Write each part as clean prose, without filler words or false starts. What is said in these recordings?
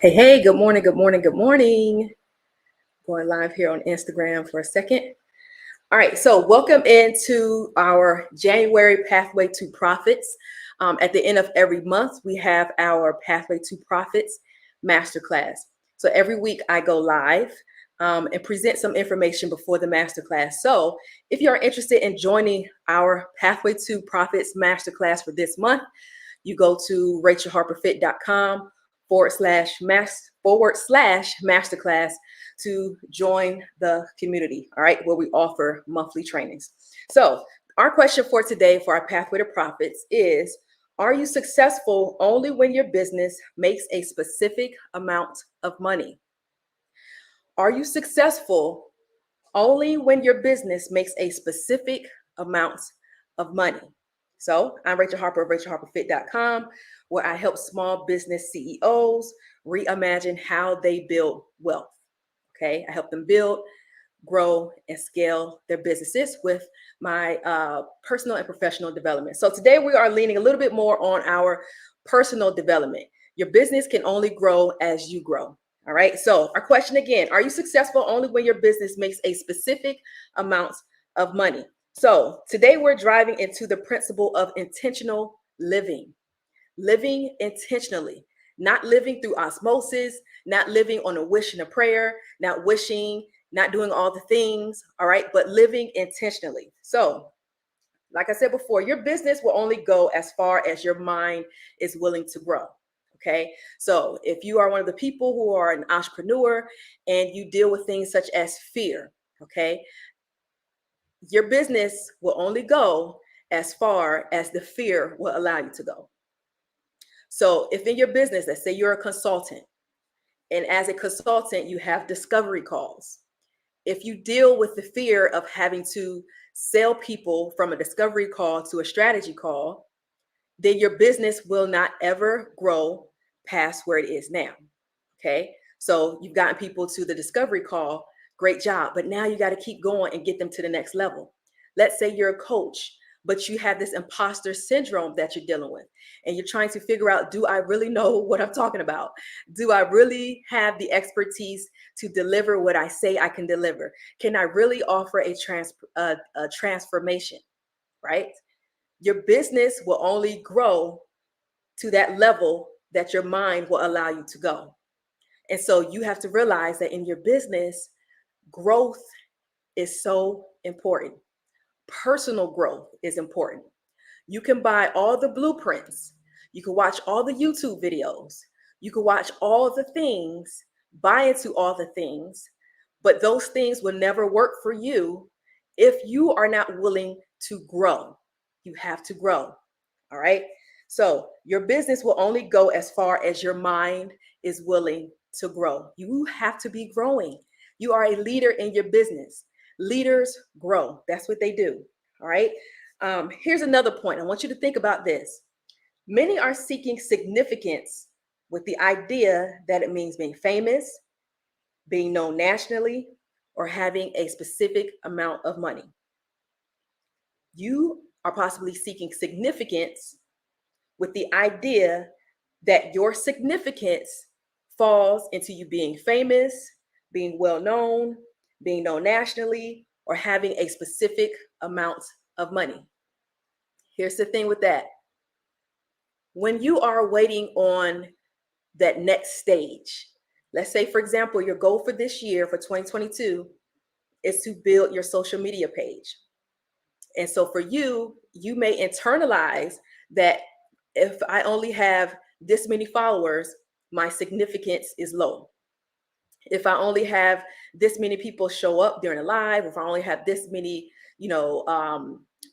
Hey, good morning, good morning, good morning. Going live here on Instagram for a second. All right, so welcome into our January Pathway to Profits. At the end of every month, we have our Pathway to Profits Masterclass. So every week I go live and present some information before the masterclass. So if you are interested in joining our Pathway to Profits Masterclass for this month, you go to rachelharperfit.com /masterclass to join the community, all right, where we offer monthly trainings. So our question for today for our Pathway to Profits is, are you successful only when your business makes a specific amount of money? Are you successful only when your business makes a specific amount of money? So I'm Rachel Harper of rachelharperfit.com, where I help small business CEOs reimagine how they build wealth. Okay, I help them build, grow, and scale their businesses with my personal and professional development. So today we are leaning a little bit more on our personal development. Your business can only grow as you grow. All right. So our question again, are you successful only when your business makes a specific amount of money? So today we're driving into the principle of intentional living intentionally, not living through osmosis, not living on a wish and a prayer, not wishing, not doing all the things, all right, but living intentionally. So, like I said before, your business will only go as far as your mind is willing to grow. Okay. So, if you are one of the people who are an entrepreneur and you deal with things such as fear, okay, your business will only go as far as the fear will allow you to go. So if in your business, let's say you're a consultant, and as a consultant, you have discovery calls. If you deal with the fear of having to sell people from a discovery call to a strategy call, then your business will not ever grow past where it is now. Okay. So you've gotten people to the discovery call, great job. But now you got to keep going and get them to the next level. Let's say you're a coach, but you have this imposter syndrome that you're dealing with, and you're trying to figure out, do I really know what I'm talking about? Do I really have the expertise to deliver what I say I can deliver? Can I really offer a transformation, right? Your business will only grow to that level that your mind will allow you to go. And so you have to realize that in your business, growth is so important. Personal growth is important. You can buy all the blueprints. You can watch all the YouTube videos. You can watch all the things, buy into all the things, but those things will never work for you if you are not willing to grow. You have to grow. All right. So your business will only go as far as your mind is willing to grow. You have to be growing. You are a leader in your business. Leaders grow. That's what they do. All right. Here's another point. I want you to think about this. Many are seeking significance with the idea that it means being famous, being known nationally, or having a specific amount of money. You are possibly seeking significance with the idea that your significance falls into you being famous, being well known, being known nationally, or having a specific amount of money. Here's the thing with that. When you are waiting on that next stage, let's say, for example, your goal for this year, for 2022, is to build your social media page. And so for you, you may internalize that if I only have this many followers, my significance is low. If I only have this many people show up during a live, if I only have this many,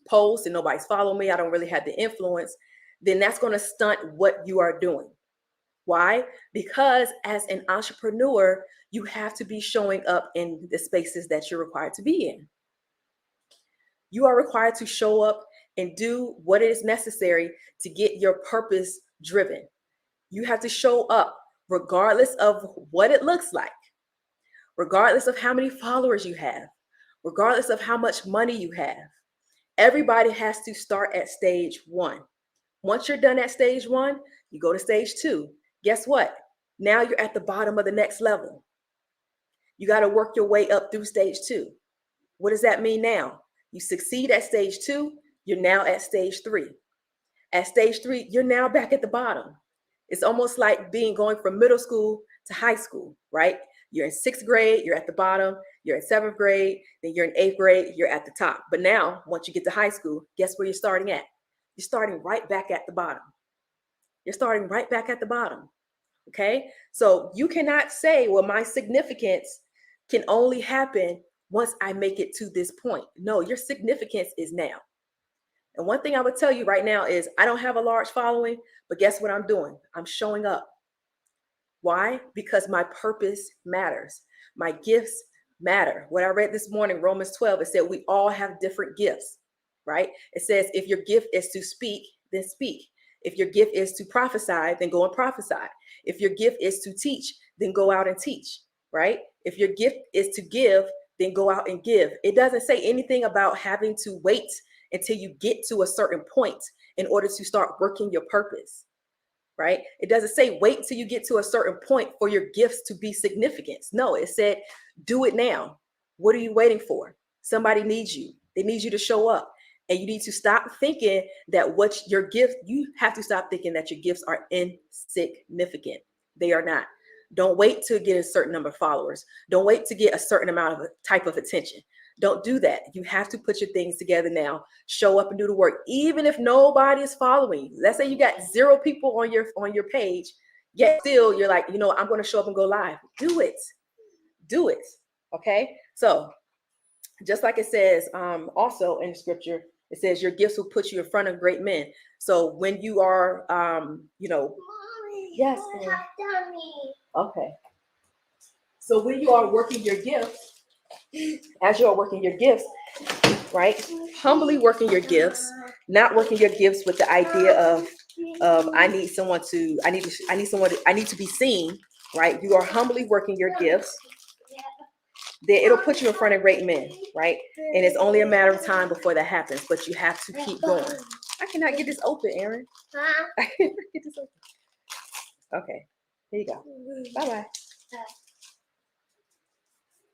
posts and nobody's following me, I don't really have the influence, then that's going to stunt what you are doing. Why? Because as an entrepreneur, you have to be showing up in the spaces that you're required to be in. You are required to show up and do what is necessary to get your purpose driven. You have to show up regardless of what it looks like, regardless of how many followers you have, regardless of how much money you have. Everybody has to start at stage one. Once you're done at stage one, you go to stage two. Guess what? Now you're at the bottom of the next level. You got to work your way up through stage 2. What does that mean now? You succeed at stage 2, you're now at stage 3. At stage 3, you're now back at the bottom. It's almost like going from middle school to high school, right? You're in 6th grade, you're at the bottom. You're in 7th grade, then you're in 8th grade, you're at the top. But now, once you get to high school, guess where you're starting at? You're starting right back at the bottom. You're starting right back at the bottom. Okay? So you cannot say, well, my significance can only happen once I make it to this point. No, your significance is now. And one thing I would tell you right now is I don't have a large following, but guess what I'm doing? I'm showing up. Why? Because my purpose matters. My gifts matter. What I read this morning, Romans 12, it said we all have different gifts, right? It says if your gift is to speak, then speak. If your gift is to prophesy, then go and prophesy. If your gift is to teach, then go out and teach, right? If your gift is to give, then go out and give. It doesn't say anything about having to wait until you get to a certain point in order to start working your purpose, right? It doesn't say wait till you get to a certain point for your gifts to be significant. No, it said do it now. What are you waiting for? Somebody needs you. They need you to show up. And you need to stop thinking that what your gift, you have to stop thinking that your gifts are insignificant. They are not. Don't wait to get a certain number of followers. Don't wait to get a certain amount of type of attention. Don't do that. You have to put your things together now. Show up and do the work, even if nobody is following you. Let's say you got 0 people on your page, yet still you're like, I'm going to show up and go live. Do it. Do it. Okay. So just like it says also in scripture, it says your gifts will put you in front of great men. So when you are, Mommy, yes. Okay. So when you are working your gifts, as you are working your gifts, right? Humbly working your gifts, not working your gifts with the idea of I need to be seen, right? You are humbly working your gifts. Then it'll put you in front of great men, right? And it's only a matter of time before that happens, but you have to keep going. I cannot get this open, Aaron. I cannot get this open. Okay, here you go. Bye-bye.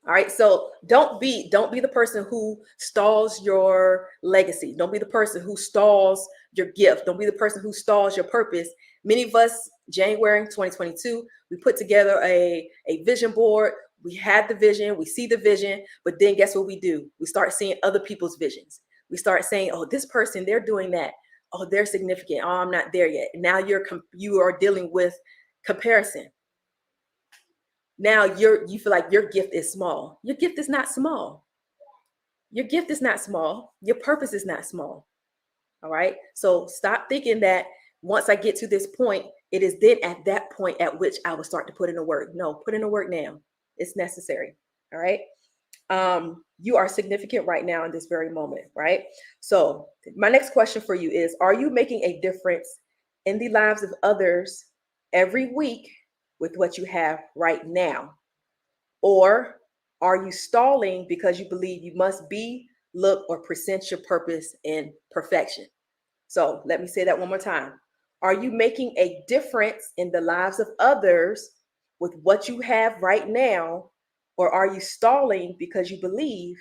All right, so don't be the person who stalls your legacy. Don't be the person who stalls your gift. Don't be the person who stalls your purpose. Many of us, January 2022, we put together a vision board. We had the vision, we see the vision, but then guess what we do? We start seeing other people's visions. We start saying, oh, this person, they're doing that. Oh, they're significant. Oh, I'm not there yet. Now you are dealing with comparison. Now you feel like your gift is small. Your gift is not small. Your gift is not small. Your purpose is not small. All right. So stop thinking that once I get to this point, it is then at that point at which I will start to put in the work. No, put in the work now. It's necessary. All right. You are significant right now in this very moment. Right. So my next question for you is, are you making a difference in the lives of others every week with what you have right now? Or are you stalling because you believe you must be, look, or present your purpose in perfection? So let me say that one more time. Are you making a difference in the lives of others with what you have right now? Or are you stalling because you believe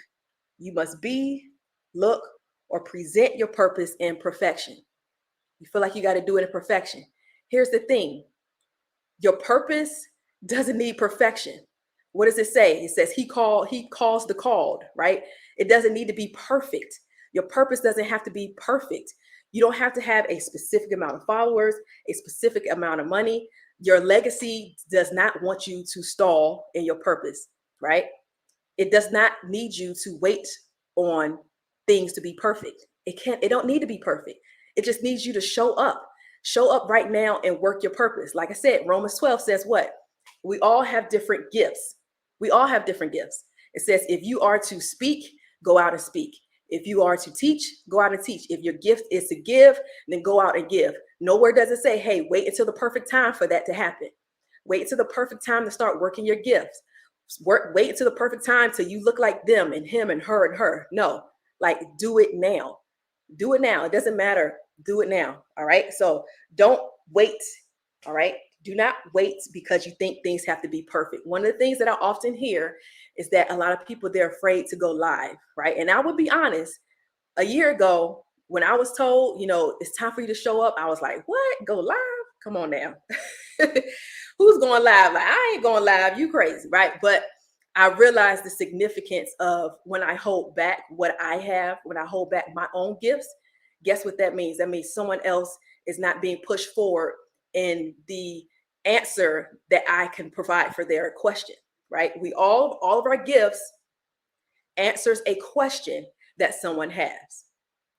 you must be, look, or present your purpose in perfection? You feel like you got to do it in perfection. Here's the thing. Your purpose doesn't need perfection. What does it say? It says he calls the called, right? It doesn't need to be perfect. Your purpose doesn't have to be perfect. You don't have to have a specific amount of followers, a specific amount of money. Your legacy does not want you to stall in your purpose, right? It does not need you to wait on things to be perfect. It don't need to be perfect. It just needs you to show up. Show up right now and work your purpose. Like I said, Romans 12 says what? We all have different gifts. We all have different gifts. It says if you are to speak, go out and speak. If you are to teach, go out and teach. If your gift is to give, then go out and give. Nowhere does it say, hey, wait until the perfect time for that to happen. Wait until the perfect time to start working your gifts. Wait until the perfect time till you look like them and him and her and her. No, like do it now. Do it now. It doesn't matter. Do it now. All right. So don't wait. All right. Do not wait because you think things have to be perfect. One of the things that I often hear is that a lot of people, they're afraid to go live, right? And I would be honest, a year ago, when I was told, it's time for you to show up, I was like, what? Go live? Come on now. Who's going live? Like, I ain't going live. You crazy, right? But I realized the significance of when I hold back what I have, when I hold back my own gifts. Guess what that means? That means someone else is not being pushed forward in the answer that I can provide for their question, right? All of our gifts answers a question that someone has.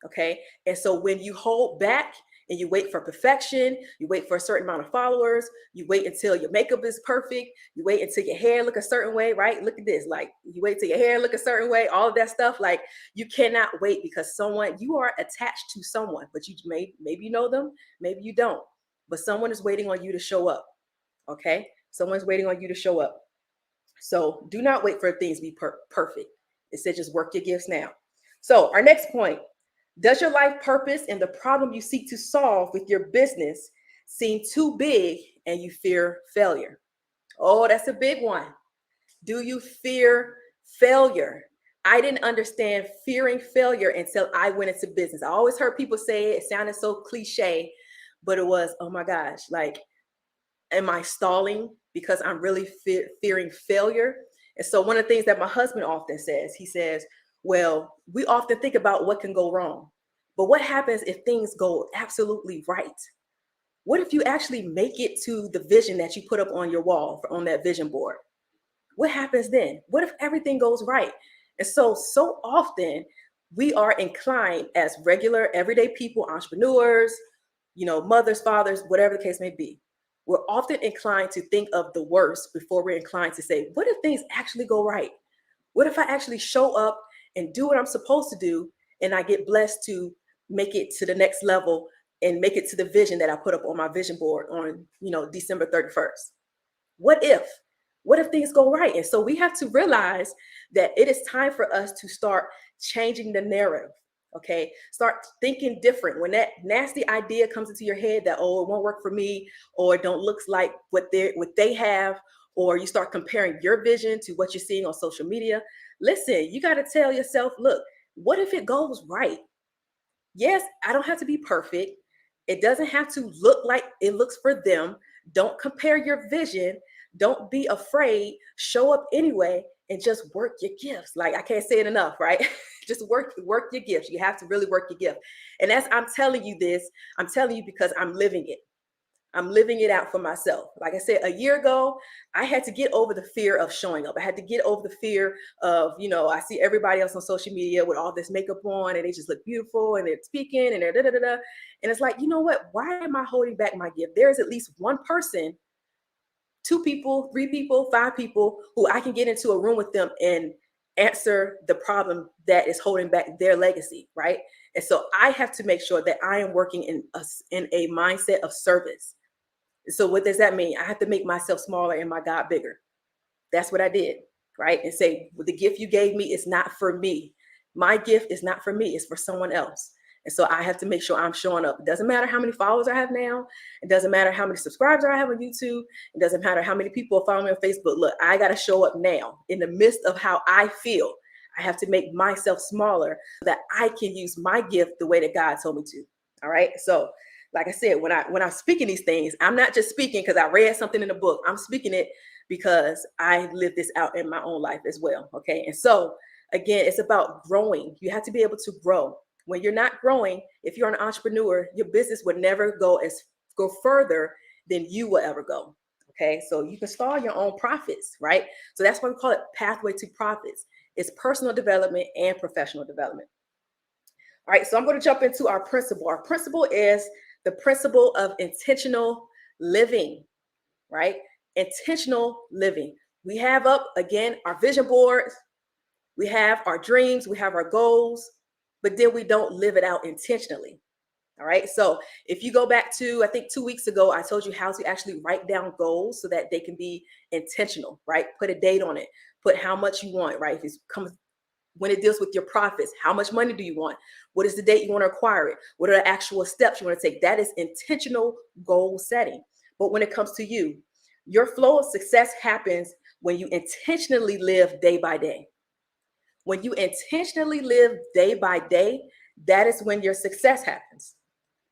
Okay. And so when you hold back and you wait for perfection, you wait for a certain amount of followers, you wait until your makeup is perfect, you wait until your hair look a certain way, right? Look at this. Like, you wait till your hair look a certain way, all of that stuff. Like, you cannot wait because you are attached to someone, but maybe you know them, maybe you don't, but someone is waiting on you to show up. Okay. Someone's waiting on you to show up. So do not wait for things to be perfect. It said just work your gifts now. So our next point, does your life purpose and the problem you seek to solve with your business seem too big and you fear failure? Oh, that's a big one. Do you fear failure? I didn't understand fearing failure until I went into business. I always heard people say it sounded so cliche, but it was, oh my gosh, like, am I stalling because I'm really fearing failure? And so one of the things that my husband often says, he says, well, we often think about what can go wrong, but what happens if things go absolutely right? What if you actually make it to the vision that you put up on your wall, on that vision board? What happens then? What if everything goes right? And so often we are inclined as regular, everyday people, entrepreneurs, mothers, fathers, whatever the case may be. We're often inclined to think of the worst before we're inclined to say, what if things actually go right? What if I actually show up and do what I'm supposed to do and I get blessed to make it to the next level and make it to the vision that I put up on my vision board on, December 31st? What if? What if things go right? And so we have to realize that it is time for us to start changing the narrative. Okay, start thinking different. When that nasty idea comes into your head that, oh, it won't work for me, or it don't looks like what they have, or you start comparing your vision to what you're seeing on social media. Listen, you got to tell yourself, look, what if it goes right? Yes, I don't have to be perfect. It doesn't have to look like it looks for them. Don't compare your vision. Don't be afraid. Show up anyway and just work your gifts. Like, I can't say it enough, right? Just work your gifts. You have to really work your gift. And as I'm telling you this, I'm telling you because I'm living it. I'm living it out for myself. Like I said, a year ago, I had to get over the fear of showing up. I had to get over the fear of, I see everybody else on social media with all this makeup on and they just look beautiful and they're speaking and they're da da da da. And it's like, you know what? Why am I holding back my gift? There is at least one person, 2 people, 3 people, 5 people who I can get into a room with them and answer the problem that is holding back their legacy, right? And so I have to make sure that I am working in a mindset of service. So what does that mean? I have to make myself smaller and my God bigger. That's what I did, right? And say, well, the gift you gave me is not for me. My gift is not for me. It's for someone else. And so I have to make sure I'm showing up. It doesn't matter how many followers I have now. It doesn't matter how many subscribers I have on YouTube. It doesn't matter how many people follow me on Facebook. Look, I got to show up now in the midst of how I feel. I have to make myself smaller so that I can use my gift the way that God told me to. All right. So like I said, when I'm speaking these things, I'm not just speaking because I read something in a book. I'm speaking it because I live this out in my own life as well. Okay. And so again, it's about growing. You have to be able to grow. When you're not growing, if you're an entrepreneur, your business would never go further than you will ever go. Okay. So you can stall your own profits, right? So that's why we call it pathway to profits. It's personal development and professional development. All right. So I'm going to jump into our principle. Our principle is the principle of intentional living, right? Intentional living. We have up again our vision boards, we have our dreams, we have our goals, but then we don't live it out intentionally. All right. So if you go back to, I think 2 weeks ago, I told you how to actually write down goals so that they can be intentional, right? Put a date on it, put how much you want, right? If it's comes when it deals with your profits, how much money do you want? What is the date you want to acquire it? What are the actual steps you want to take? That is intentional goal setting. But when it comes to you, your flow of success happens when you intentionally live day by day. When you intentionally live day by day, that is when your success happens.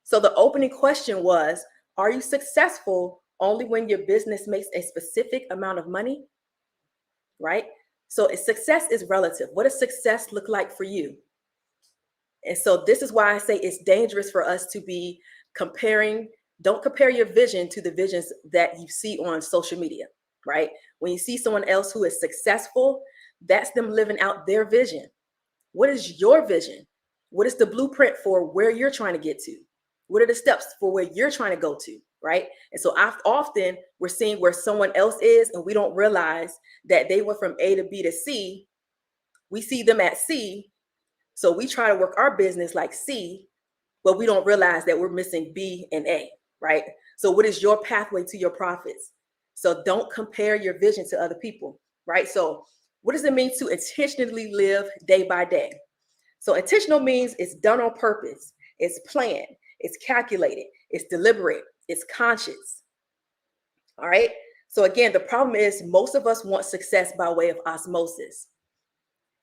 So the opening question was, are you successful only when your business makes a specific amount of money? Right? So success is relative. What does success look like for you? And so this is why I say it's dangerous for us to be comparing. Don't compare your vision to the visions that you see on social media, right? When you see someone else who is successful, that's them living out their vision. What is your vision? What is the blueprint for where you're trying to get to? What are the steps for where you're trying to go to, right? And so often we're seeing where someone else is and we don't realize that they went from A to B to C. We see them at C, so we try to work our business like C, but we don't realize that we're missing B and A, right? So what is your pathway to your profits? So don't compare your vision to other people, right? So what does it mean to intentionally live day by day? So intentional means it's done on purpose, it's planned, it's calculated, it's deliberate, it's conscious. All right. So again, the problem is most of us want success by way of osmosis.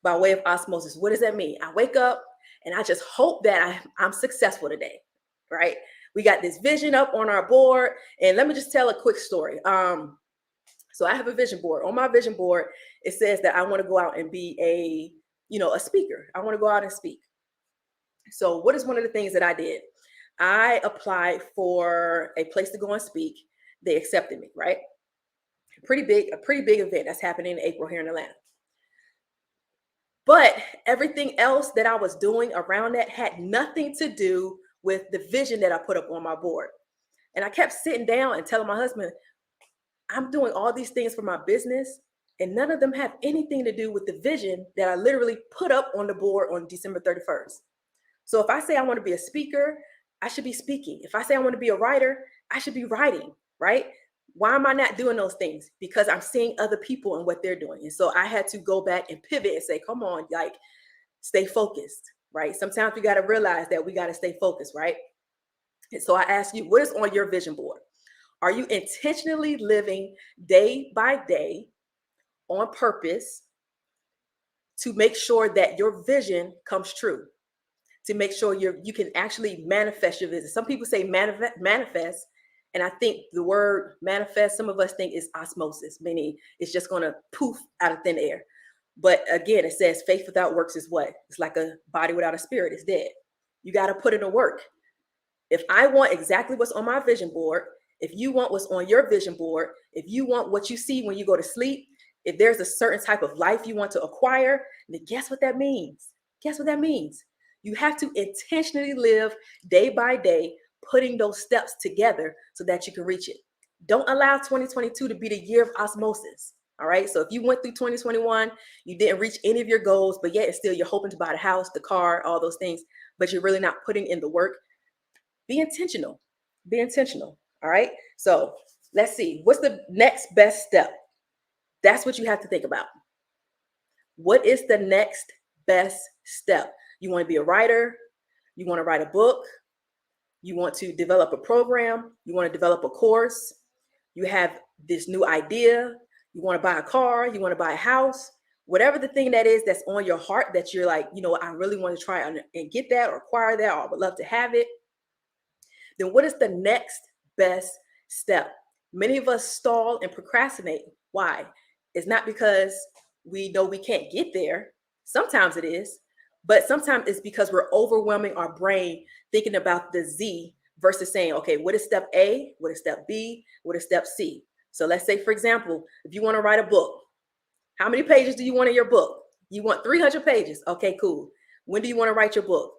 By way of osmosis. What does that mean? I wake up and I just hope that I'm successful today, right? We got this vision up on our board, and let me just tell a quick story. So I have a vision board. On my vision board, it says that I want to go out and be a speaker. I want to go out and speak. So what is one of the things that I did? I applied for a place to go and speak. They accepted me, right? A pretty big event that's happening in April here in Atlanta. But everything else that I was doing around that had nothing to do with the vision that I put up on my board. And I kept sitting down and telling my husband, I'm doing all these things for my business, and none of them have anything to do with the vision that I literally put up on the board on December 31st. So if I say I want to be a speaker, I should be speaking. If I say I want to be a writer, I should be writing, right? Why am I not doing those things? Because I'm seeing other people and what they're doing. And so I had to go back and pivot and say, come on, like, stay focused, right? Sometimes we got to realize that we got to stay focused, right? And so I ask you, what is on your vision board? Are you intentionally living day by day on purpose to make sure that your vision comes true? To make sure you can actually manifest your vision. Some people say manifest, and I think the word manifest, some of us think is osmosis, meaning it's just going to poof out of thin air. But again, it says faith without works is what? It's like a body without a spirit. It's dead. You got to put in the work. If I want exactly what's on my vision board, if you want what's on your vision board, if you want what you see when you go to sleep, if there's a certain type of life you want to acquire, then guess what that means? Guess what that means? You have to intentionally live day by day, putting those steps together so that you can reach it. Don't allow 2022 to be the year of osmosis. All right. So if you went through 2021, you didn't reach any of your goals, but yet still you're hoping to buy the house, the car, all those things, but you're really not putting in the work. Be intentional. Be intentional. All right. So let's see. What's the next best step? That's what you have to think about. What is the next best step? You want to be a writer? You want to write a book? You want to develop a program? You want to develop a course? You have this new idea? You want to buy a car? You want to buy a house? Whatever the thing that is that's on your heart that you're like, I really want to try and get that or acquire that, or I would love to have it. Then what is the next best step? Many of us stall and procrastinate. Why? It's not because we know we can't get there. Sometimes it is, but sometimes it's because we're overwhelming our brain thinking about the Z versus saying, okay, what is step A? What is step B? What is step C? So let's say, for example, if you want to write a book, how many pages do you want in your book? You want 300 pages. Okay, cool. When do you want to write your book?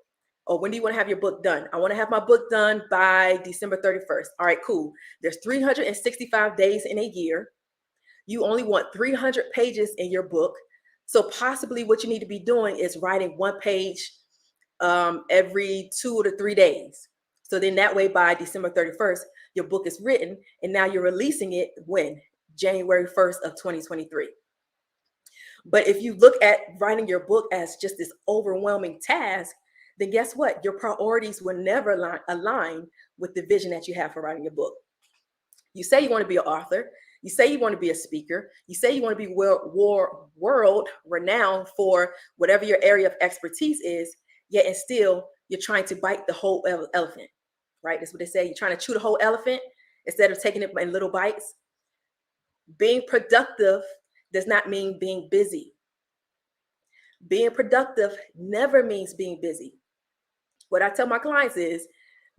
Or when do you want to have your book done? I want to have my book done by December 31st. All right, cool. There's 365 days in a year. You only want 300 pages in your book. So possibly what you need to be doing is writing one page every 2 to 3 days. So then that way by December 31st, your book is written, and now you're releasing it when? January 1st of 2023. But if you look at writing your book as just this overwhelming task, then guess what? Your priorities will never align with the vision that you have for writing your book. You say you want to be an author. You say you want to be a speaker. You say you want to be world renowned for whatever your area of expertise is, yet and still you're trying to bite the whole elephant, right? That's what they say. You're trying to chew the whole elephant instead of taking it in little bites. Being productive does not mean being busy. Being productive never means being busy. What I tell my clients is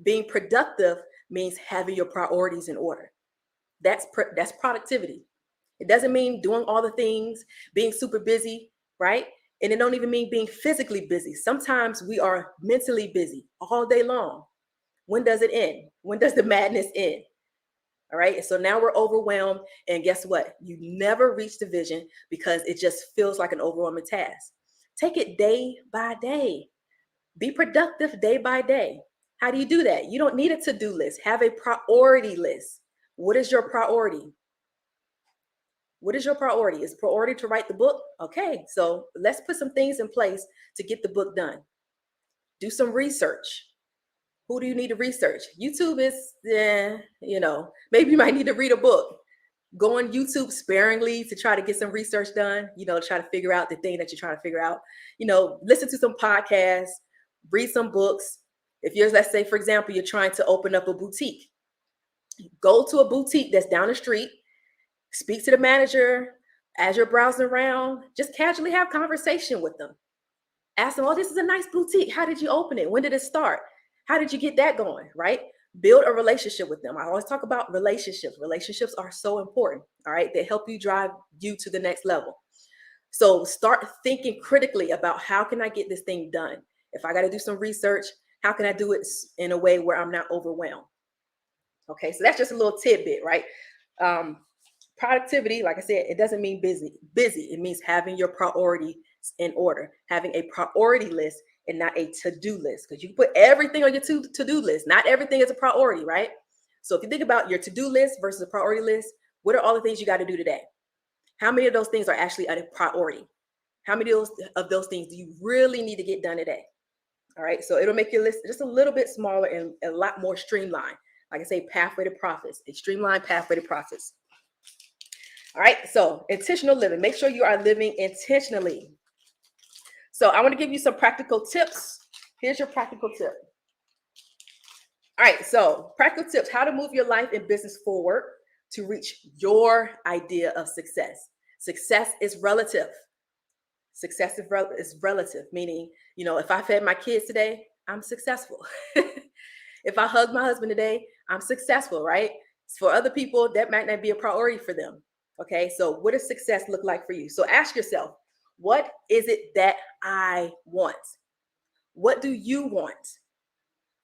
being productive means having your priorities in order. That's productivity. It doesn't mean doing all the things, being super busy, right? And it don't even mean being physically busy. Sometimes we are mentally busy all day long. When does it end? When does the madness end? All right. So now we're overwhelmed. And guess what? You never reach the vision because it just feels like an overwhelming task. Take it day by day. Be productive day by day. How do you do that? You don't need a to-do list. Have a priority list. What is your priority? What is your priority? Is priority to write the book? Okay, so let's put some things in place to get the book done. Do some research. Who do you need to research? YouTube is, maybe you might need to read a book. Go on YouTube sparingly to try to get some research done, try to figure out the thing that you're trying to figure out. Listen to some podcasts, read some books. If you're, let's say, for example, you're trying to open up a boutique, go to a boutique that's down the street, speak to the manager as you're browsing around, just casually have conversation with them. Ask them, oh, this is a nice boutique. How did you open it? When did it start? How did you get that going, right? Build a relationship with them. I always talk about relationships. Relationships are so important, all right? They help you drive you to the next level. So start thinking critically about how can I get this thing done? If I got to do some research, how can I do it in a way where I'm not overwhelmed? Okay, so that's just a little tidbit, right? Productivity, like I said, it doesn't mean busy. It means having your priorities in order, having a priority list and not a to-do list, because you put everything on your to-do list. Not everything is a priority, right? So if you think about your to-do list versus a priority list, what are all the things you got to do today? How many of those things are actually a priority? How many of those things do you really need to get done today? All right, so it'll make your list just a little bit smaller and a lot more streamlined. Like I say, pathway to profits, a streamlined pathway to profits. All right, so intentional living. Make sure you are living intentionally. So I want to give you some practical tips. Here's your practical tip. All right, so practical tips, how to move your life and business forward to reach your idea of success. Success is relative. Success is relative, meaning, if I fed my kids today, I'm successful. If I hug my husband today, I'm successful, right? For other people, that might not be a priority for them. Okay, so what does success look like for you? So ask yourself, what is it that I want? What do you want?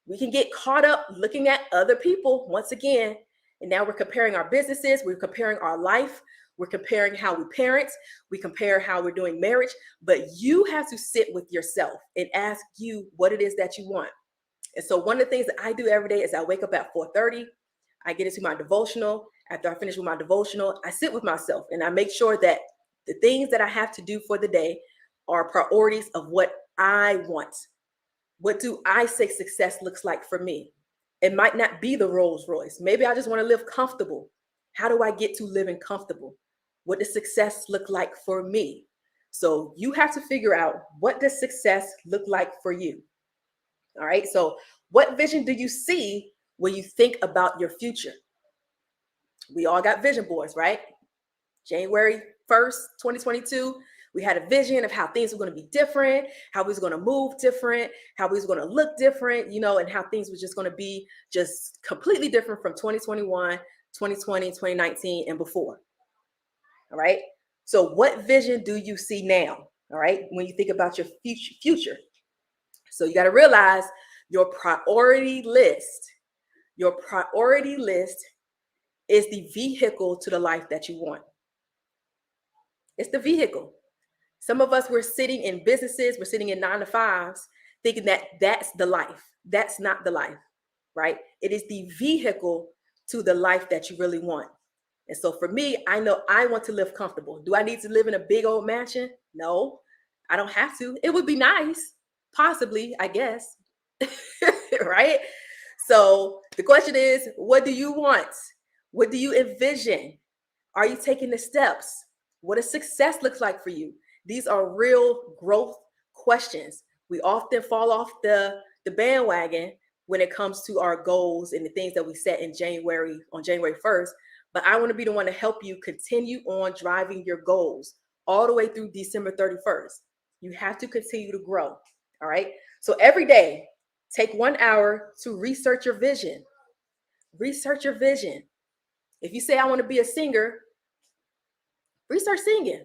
We can get caught up looking at other people once again, and now we're comparing our businesses, we're comparing our life, we're comparing how we parent, we compare how we're doing marriage, but you have to sit with yourself and ask you what it is that you want. And so one of the things that I do every day is I wake up at 4:30, I get into my devotional. After I finish with my devotional, I sit with myself and I make sure that the things that I have to do for the day are priorities of what I want. What do I say success looks like for me? It might not be the Rolls Royce. Maybe I just want to live comfortable. How do I get to living comfortable? What does success look like for me? So you have to figure out, what does success look like for you? All right. So what vision do you see when you think about your future? We all got vision boards, right? January 1st, 2022, we had a vision of how things were going to be different, how we was going to move different, how we was going to look different, and how things were just going to be just completely different from 2021, 2020, 2019, and before. All right. So what vision do you see now? All right. When you think about your future. So you got to realize your priority list is the vehicle to the life that you want. It's the vehicle. Some of us, we're sitting in businesses, we're sitting in 9-to-5s, thinking that that's the life. That's not the life, right? It is the vehicle to the life that you really want. And so for me, I know I want to live comfortable. Do I need to live in a big old mansion? No, I don't have to. It would be nice, possibly, I guess, right? So the question is, what do you want? What do you envision? Are you taking the steps? What does success look like for you? These are real growth questions. We often fall off the bandwagon when it comes to our goals and the things that we set in January on January 1st. But I want to be the one to help you continue on driving your goals all the way through December 31st. You have to continue to grow. All right. So every day, take 1 hour to research your vision. Research your vision. If you say, I want to be a singer, research singing,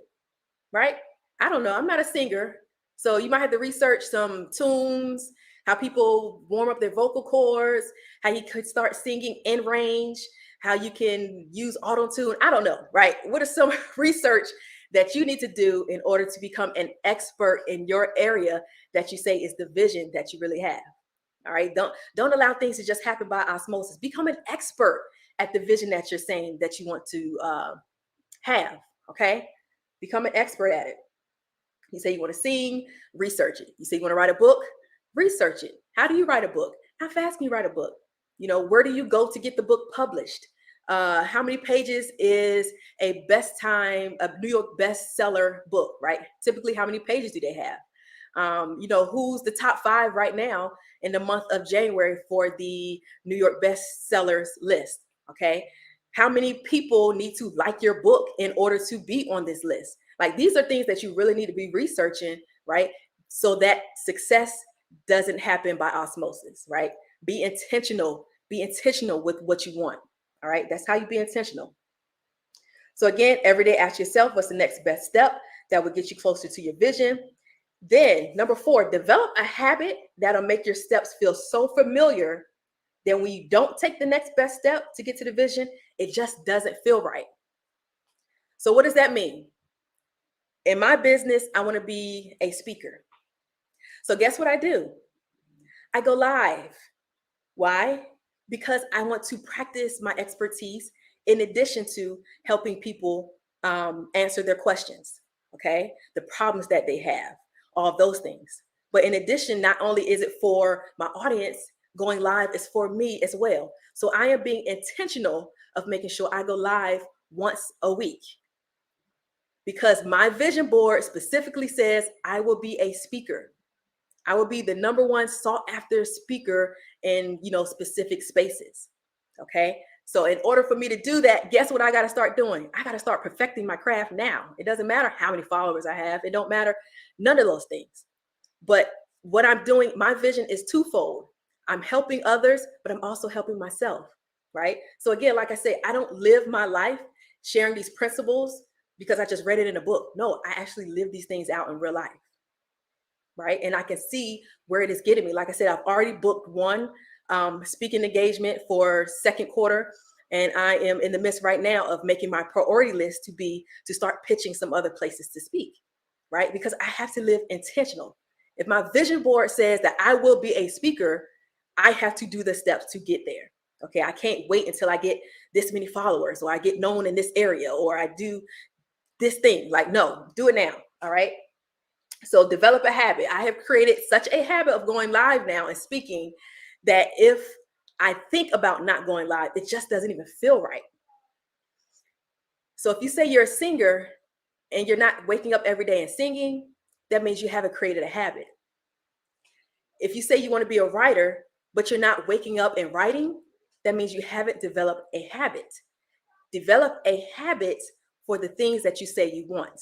right? I don't know. I'm not a singer. So you might have to research some tunes, how people warm up their vocal cords, how you could start singing in range, how you can use auto tune. I don't know, right? What is some research that you need to do in order to become an expert in your area that you say is the vision that you really have? All right. Don't allow things to just happen by osmosis. Become an expert at the vision that you're saying that you want to have. Okay. Become an expert at it. You say you want to sing, research it. You say you want to write a book, research it. How do you write a book? How fast can you write a book? Where do you go to get the book published? How many pages is a New York bestseller book, right? Typically, how many pages do they have? Who's the top 5 right now in the month of January for the New York bestsellers list? Okay. How many people need to like your book in order to be on this list? Like, these are things that you really need to be researching, right? So that success doesn't happen by osmosis, right? Be intentional. Be intentional with what you want. All right. That's how you be intentional. So again, every day ask yourself, what's the next best step that will get you closer to your vision? Then number 4, develop a habit that'll make your steps feel so familiar that when you don't take the next best step to get to the vision, it just doesn't feel right. So what does that mean? In my business, I want to be a speaker. So guess what I do? I go live. Why? Because I want to practice my expertise in addition to helping people answer their questions, okay? The problems that they have, all of those things. But in addition, not only is it for my audience, going live is for me as well. So I am being intentional of making sure I go live once a week, because my vision board specifically says I will be a speaker. I will be the number 1 sought after speaker in, specific spaces. Okay. So in order for me to do that, guess what I got to start doing? I got to start perfecting my craft now. It doesn't matter how many followers I have. It don't matter. None of those things. But what I'm doing, my vision is twofold. I'm helping others, but I'm also helping myself. Right. So again, like I say, I don't live my life sharing these principles because I just read it in a book. No, I actually live these things out in real life. Right. And I can see where it is getting me. Like I said, I've already booked one speaking engagement for second quarter. And I am in the midst right now of making my priority list to start pitching some other places to speak. Right. Because I have to live intentional. If my vision board says that I will be a speaker, I have to do the steps to get there. Okay. I can't wait until I get this many followers, or I get known in this area, or I do this thing. Like, no, do it now. All right. So develop a habit. I have created such a habit of going live now and speaking that if I think about not going live, it just doesn't even feel right. So if you say you're a singer and you're not waking up every day and singing, that means you haven't created a habit. If you say you want to be a writer, but you're not waking up and writing, that means you haven't developed a habit. Develop a habit for the things that you say you want.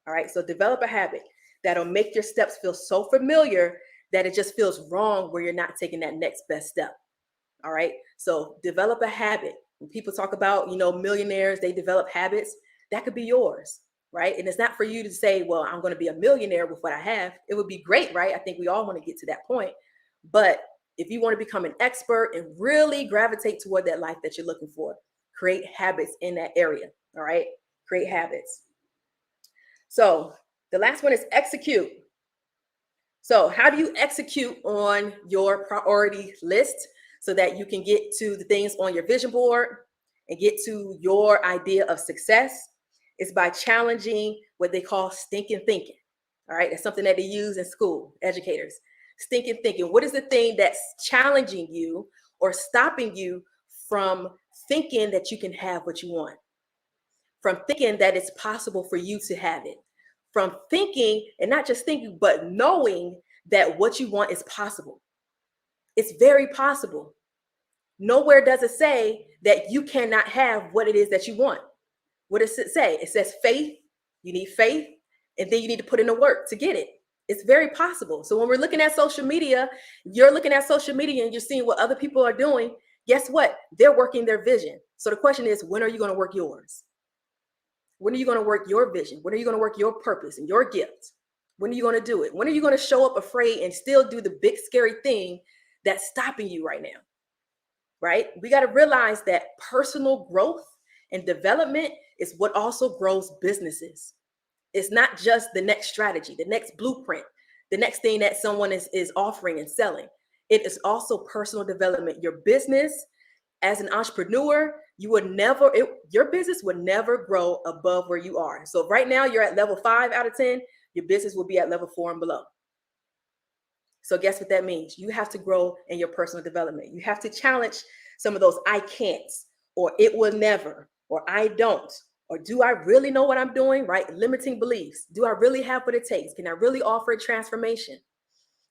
All right. So develop a habit that'll make your steps feel so familiar that it just feels wrong where you're not taking that next best step. All right. So develop a habit. When people talk about, millionaires, they develop habits, that could be yours. Right. And it's not for you to say, well, I'm going to be a millionaire with what I have. It would be great. Right. I think we all want to get to that point. But if you want to become an expert and really gravitate toward that life that you're looking for, create habits in that area. All right. Create habits. So the last one is execute. So how do you execute on your priority list so that you can get to the things on your vision board and get to your idea of success? It's by challenging what they call stinking thinking. All right. That's something that they use in school, educators. Stinking thinking. What is the thing that's challenging you or stopping you from thinking that you can have what you want, from thinking that it's possible for you to have it, from thinking, and not just thinking, but knowing that what you want is possible. It's very possible. Nowhere does it say that you cannot have what it is that you want. What does it say? It says faith. You need faith, and then you need to put in the work to get it. It's very possible. So when we're looking at social media, you're looking at social media and you're seeing what other people are doing. Guess what? They're working their vision. So the question is, when are you going to work yours? When are you going to work your vision? When are you going to work your purpose and your gift? When are you going to do it? When are you going to show up afraid and still do the big scary thing that's stopping you right now? Right? We got to realize that personal growth and development is what also grows businesses. It's not just the next strategy, the next blueprint, the next thing that someone is offering and selling. It is also personal development. Your business, as an entrepreneur, your business would never grow above where you are. So right now you're at level 5 out of 10, your business will be at level 4 and below. So guess what that means? You have to grow in your personal development. You have to challenge some of those I can'ts, or it will never, or I don't, or do I really know what I'm doing, right? Limiting beliefs. Do I really have what it takes? Can I really offer a transformation?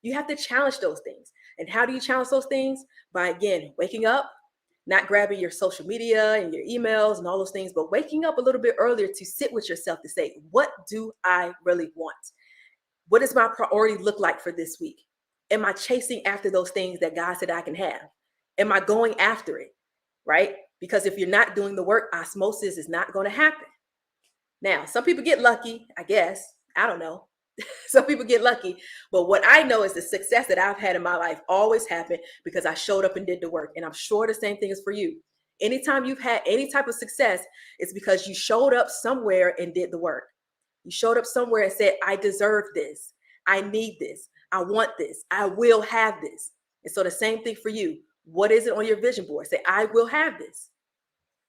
You have to challenge those things. And how do you challenge those things? By, again, waking up, not grabbing your social media and your emails and all those things, but waking up a little bit earlier to sit with yourself to say, what do I really want? What does my priority look like for this week? Am I chasing after those things that God said I can have? Am I going after it? Right? Because if you're not doing the work, osmosis is not going to happen. Now, some people get lucky, I guess. I don't know. Some people get lucky. But what I know is the success that I've had in my life always happened because I showed up and did the work. And I'm sure the same thing is for you. Anytime you've had any type of success, it's because you showed up somewhere and did the work. You showed up somewhere and said, I deserve this. I need this. I want this. I will have this. And so the same thing for you. What is it on your vision board? Say, I will have this.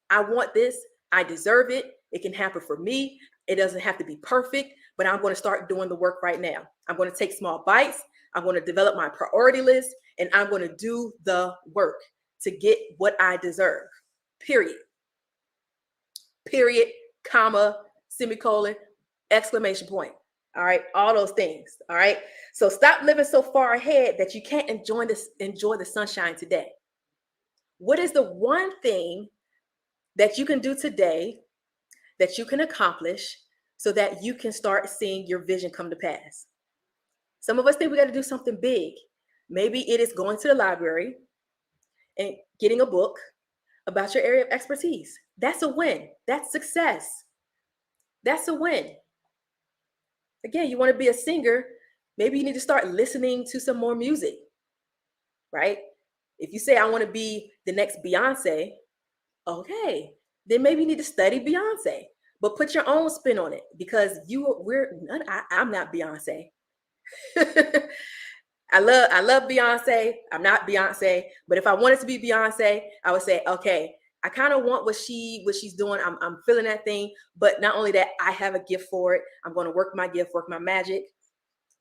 I want this. I deserve it. It can happen for me. It doesn't have to be perfect, but I'm going to start doing the work right now. I'm going to take small bites. I'm going to develop my priority list, and I'm going to do the work to get what I deserve. Period. Period, comma, semicolon, exclamation point. All right, all those things. All right. So stop living so far ahead that you can't enjoy the sunshine today. What is the one thing that you can do today that you can accomplish so that you can start seeing your vision come to pass? Some of us think we got to do something big. Maybe it is going to the library and getting a book about your area of expertise. That's a win. That's success. That's a win. Again, you want to be a singer, maybe you need to start listening to some more music, right? If you say, I want to be the next Beyonce, okay, then maybe you need to study Beyonce, but put your own spin on it because I'm not Beyonce. I love Beyonce. I'm not Beyonce, but if I wanted to be Beyonce, I would say, okay, I kind of want what she's doing. I'm feeling that thing, but not only that, I have a gift for it. I'm going to work my gift, work my magic,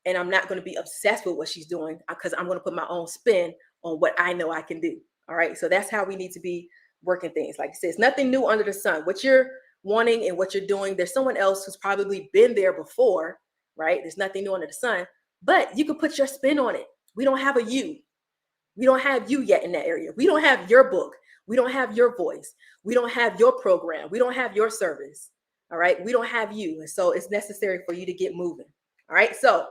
and I'm not going to be obsessed with what she's doing because I'm going to put my own spin on what I know I can do. All right, so that's how we need to be working things. Like I said, it's nothing new under the sun. What you're wanting and what you're doing, there's someone else who's probably been there before, right? There's nothing new under the sun, but you can put your spin on it. We don't have a you. We don't have you yet in that area. We don't have your book. We don't have your voice. We don't have your program. We don't have your service. All right. We don't have you. And so it's necessary for you to get moving. All right. So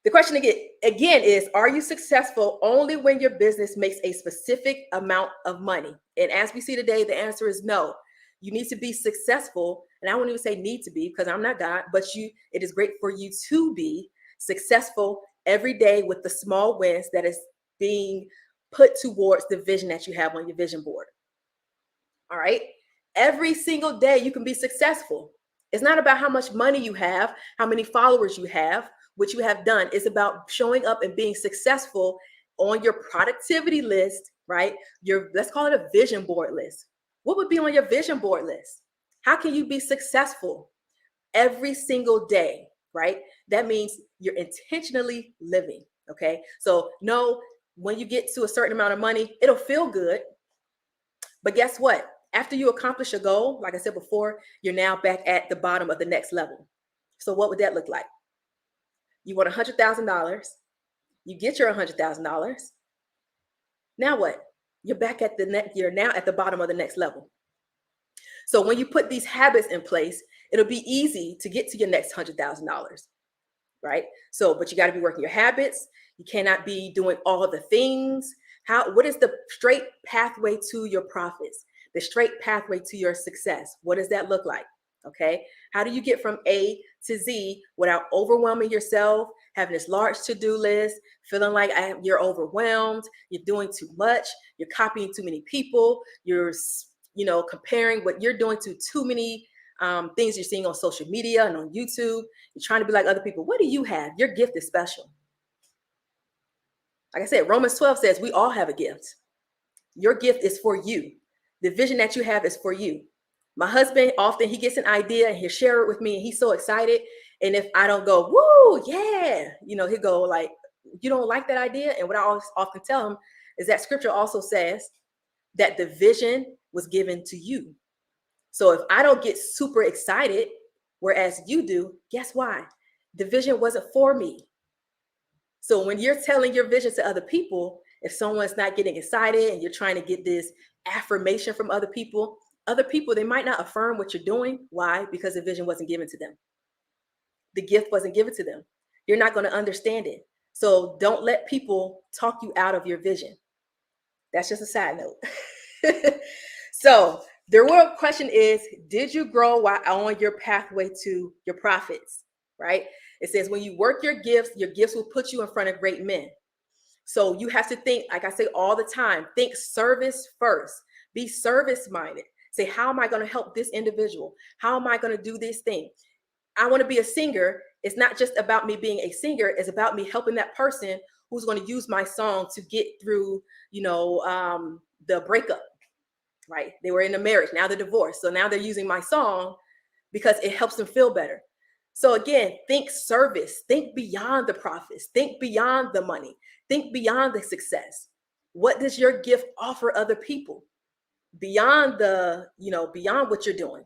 the question again is, are you successful only when your business makes a specific amount of money? And as we see today, the answer is no. You need to be successful. And I won't even say need to be because I'm not God, but it is great for you to be successful every day with the small wins that is being put towards the vision that you have on your vision board. All right. Every single day you can be successful. It's not about how much money you have, how many followers you have, what you have done. It's about showing up and being successful on your productivity list, right? Let's call it a vision board list. What would be on your vision board list? How can you be successful every single day, right? That means you're intentionally living, okay? So no, when you get to a certain amount of money, it'll feel good. But guess what? After you accomplish a goal, like I said before, you're now back at the bottom of the next level. So what would that look like? You want $100,000. You get your $100,000. Now what? You're back at you're now at the bottom of the next level. So when you put these habits in place, it'll be easy to get to your next $100,000, right? So, but you got to be working your habits. You cannot be doing all the things. What is the straight pathway to your profits? The straight pathway to your success? What does that look like? Okay. How do you get from A to Z without overwhelming yourself, having this large to-do list, feeling like you're overwhelmed, you're doing too much, you're copying too many people, you're, comparing what you're doing to too many things you're seeing on social media and on YouTube. You're trying to be like other people. What do you have? Your gift is special. Like I said, Romans 12 says we all have a gift. Your gift is for you. The vision that you have is for you. My husband, often he gets an idea and he'll share it with me and he's so excited. And if I don't go, woo, yeah, he'll go like, you don't like that idea? And what I often tell him is that scripture also says that the vision was given to you. So if I don't get super excited, whereas you do, guess why? The vision wasn't for me. So when you're telling your vision to other people, if someone's not getting excited and you're trying to get this affirmation from other people, they might not affirm what you're doing. Why? Because the vision wasn't given to them. The gift wasn't given to them. You're not going to understand it. So don't let people talk you out of your vision. That's just a side note. So the real question is, did you grow while on your pathway to your profits, right? It says when you work your gifts will put you in front of great men. So you have to think, like I say all the time, think service first. Be service minded. Say, how am I going to help this individual? How am I going to do this thing? I want to be a singer. It's not just about me being a singer. It's about me helping that person who's going to use my song to get through, the breakup, right? They were in a marriage. Now they're divorced. So now they're using my song because it helps them feel better. So again, think service, think beyond the profits, think beyond the money, think beyond the success. What does your gift offer other people beyond beyond what you're doing?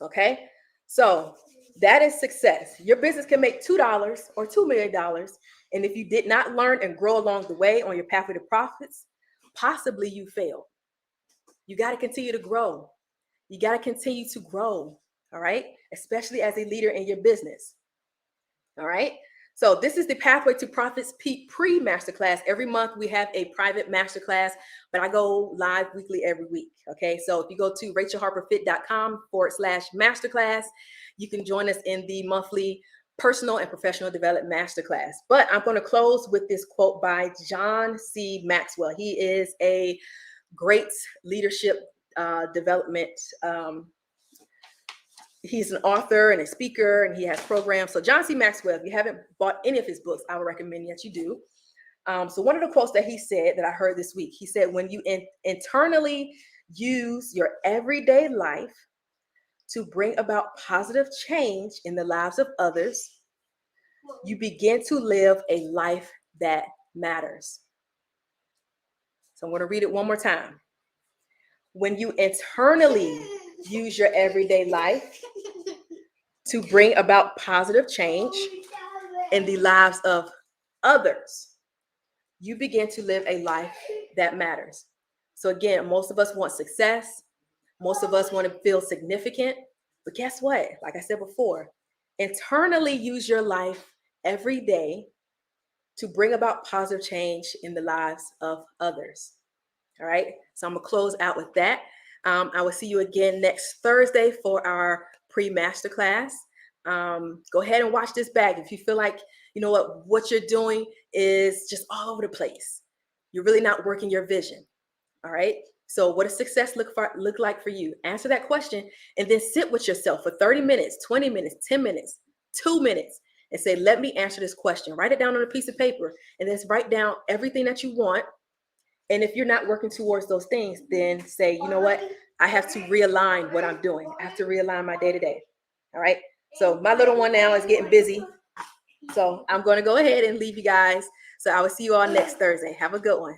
Okay. So that is success. Your business can make $2 or $2 million. And if you did not learn and grow along the way on your pathway to profits, possibly you failed. You got to continue to grow. You got to continue to grow. All right. Especially as a leader in your business. All right. So this is the Pathway to Profits Pre-masterclass. Every month we have a private masterclass, but I go live weekly every week. Okay. So if you go to rachelharperfit.com/masterclass, you can join us in the monthly personal and professional development masterclass. But I'm going to close with this quote by John C. Maxwell. He is a great leadership development. He's an author and a speaker, and he has programs. So John C. Maxwell, if you haven't bought any of his books, I would recommend that you do. So one of the quotes that he said that I heard this week, he said, when you internally use your everyday life to bring about positive change in the lives of others, you begin to live a life that matters. So I'm going to read it one more time. When you internally use your everyday life to bring about positive change in the lives of others, you begin to live a life that matters. So again, most of us want success. Most of us want to feel significant. But guess what? Like I said before, internally use your life every day to bring about positive change in the lives of others. All right. So I'm going to close out with that. I will see you again next Thursday for our pre-masterclass. Go ahead and watch this back. If you feel like, what you're doing is just all over the place, you're really not working your vision. All right. So what does success look like for you? Answer that question and then sit with yourself for 30 minutes, 20 minutes, 10 minutes, 2 minutes, and say, let me answer this question. Write it down on a piece of paper and then write down everything that you want. And if you're not working towards those things, then say, you know what? I have to realign what I'm doing. I have to realign my day-to-day. All right. So my little one now is getting busy. So I'm going to go ahead and leave you guys. So I will see you all next Thursday. Have a good one.